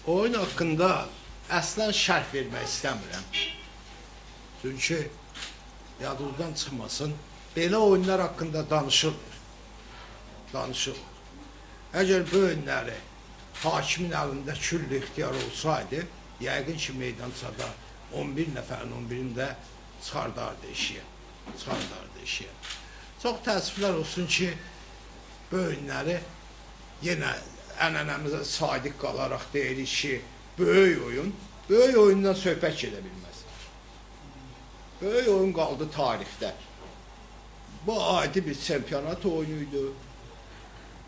oyun haqqında əslən şərh vermək istəmirəm. Çünki yadınızdan çıxmasın, belə oyunlar haqqında danışılır. Əgər bu oyunları hakimin əlində küllü ixtiyar olsaydı, yəqin ki, meydançada 11 nəfərin 11-də çıxardardı işiyə. Çox təəssüflər olsun ki, bu oyunları yenə ənənəmizə sadiq qalaraq deyirik ki, böyük oyundan söhbət gedə bilməz. Böyük oyun qaldı tarixdə. Bu adi bir çempionat oyunuydu.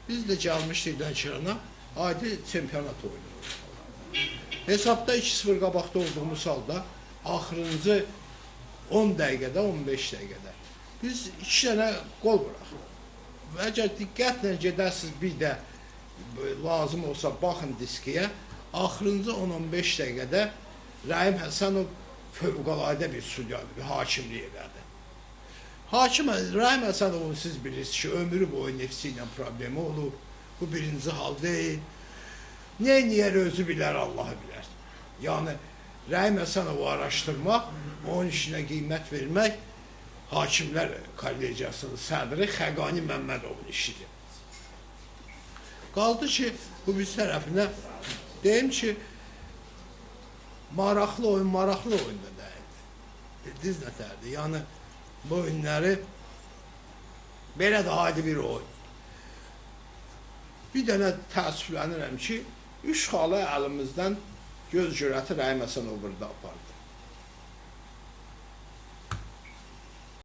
Biz də gəlmişdik Lənkərana, adi çempionat oyunu. Hesabda 2-0 qabaqda olduğumuz halda, axırıncı 10 dəqiqədə, 15 dəqiqədə biz 2 dənə qol bıraxırıq. Və əgər diqqətlə gedərsiniz, bir də lazım olsa baxın diskiyə, axırıncı 10-15 dəqiqədə Rəhim Həsənov fövqəladə bir studiyadır, bir hakimlik elədi. Rəhim Həsənovun siz bilirsiniz ki, ömrü boyu nefsi ilə problemi olub, bu birinci hal deyil. Niyə özü bilər, Allahı bilər. Yəni, Rəhim Həsənovu araşdırmaq, onun işinə qiymət vermək, Hakimlər Kollegiyasının sədri Xəqani Məmmədovun işidir. Qaldı ki, bu bir tərəfinə deyim ki, maraqlı oyun da deyildi. Bildiniz nətərdir? Yəni, bu oyunları belə də adi bir oyun. Bir dənə təəssüflənirəm ki, 3 xalı əlimizdən göz cürəti Rəhim Həsənov burada apardı.